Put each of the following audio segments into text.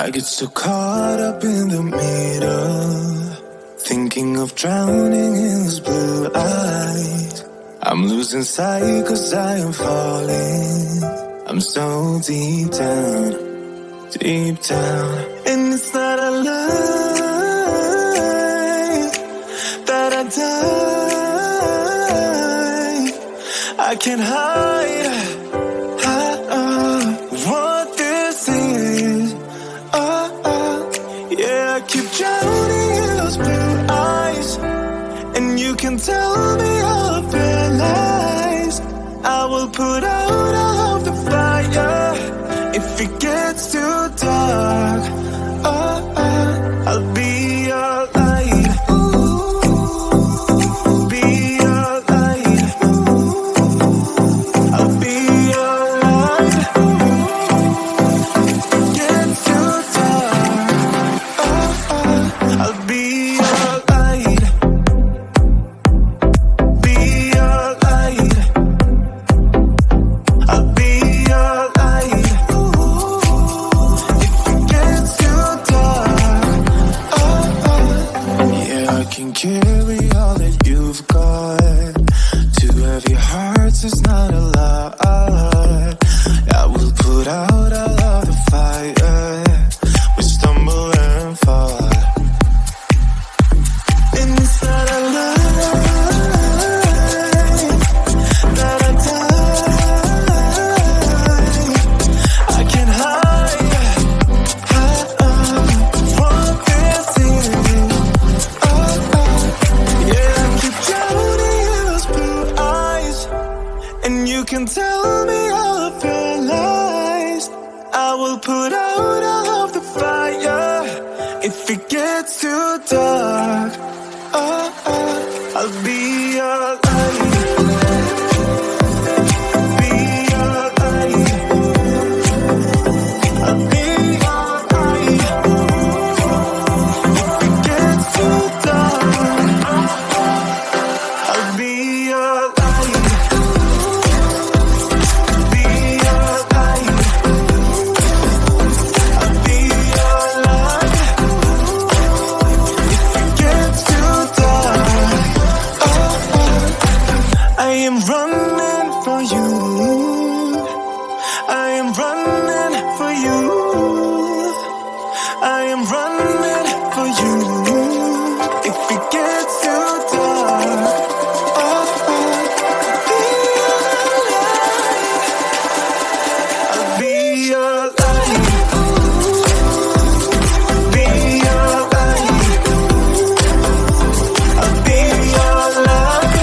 I get so caught up in the middle, thinking of drowning in those blue eyes. I'm losing sight 'cause I am falling. I'm so deep down, deep down. And it's not a lie that I die. I can't hide what this is. Yeah, I keep drowning in those blue eyes, and you can tell me I'll realize I will put out all of the fire if it gets too dark. I'll be your light. Be your light. I'll be your light. Get too dark. I'll be your light. Be your light. I'll be your light. If it gets too dark, yeah, I can carry all that you've got. Two heavy hearts is not a lot. I will put out all of the fire. We stumble and fall. And it's not a lie that I die. I can't hide what this is. Yeah, I keep drowning in those blue eyes, and you can tell me I've realized I will put out all of the fire if it gets too dark. I'll be your light. Be your light. I'll be your light. If it gets too dark, I'll be your light. Be your light. I'll be your light. If it gets too dark, I am running for you. I am running for you. I am running for you. If it gets too dark, I'll be your light. Be your light. I'll be your light.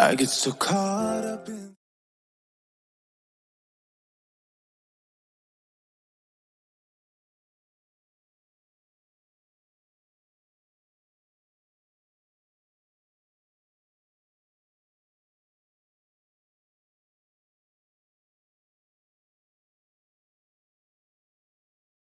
I get so caught up in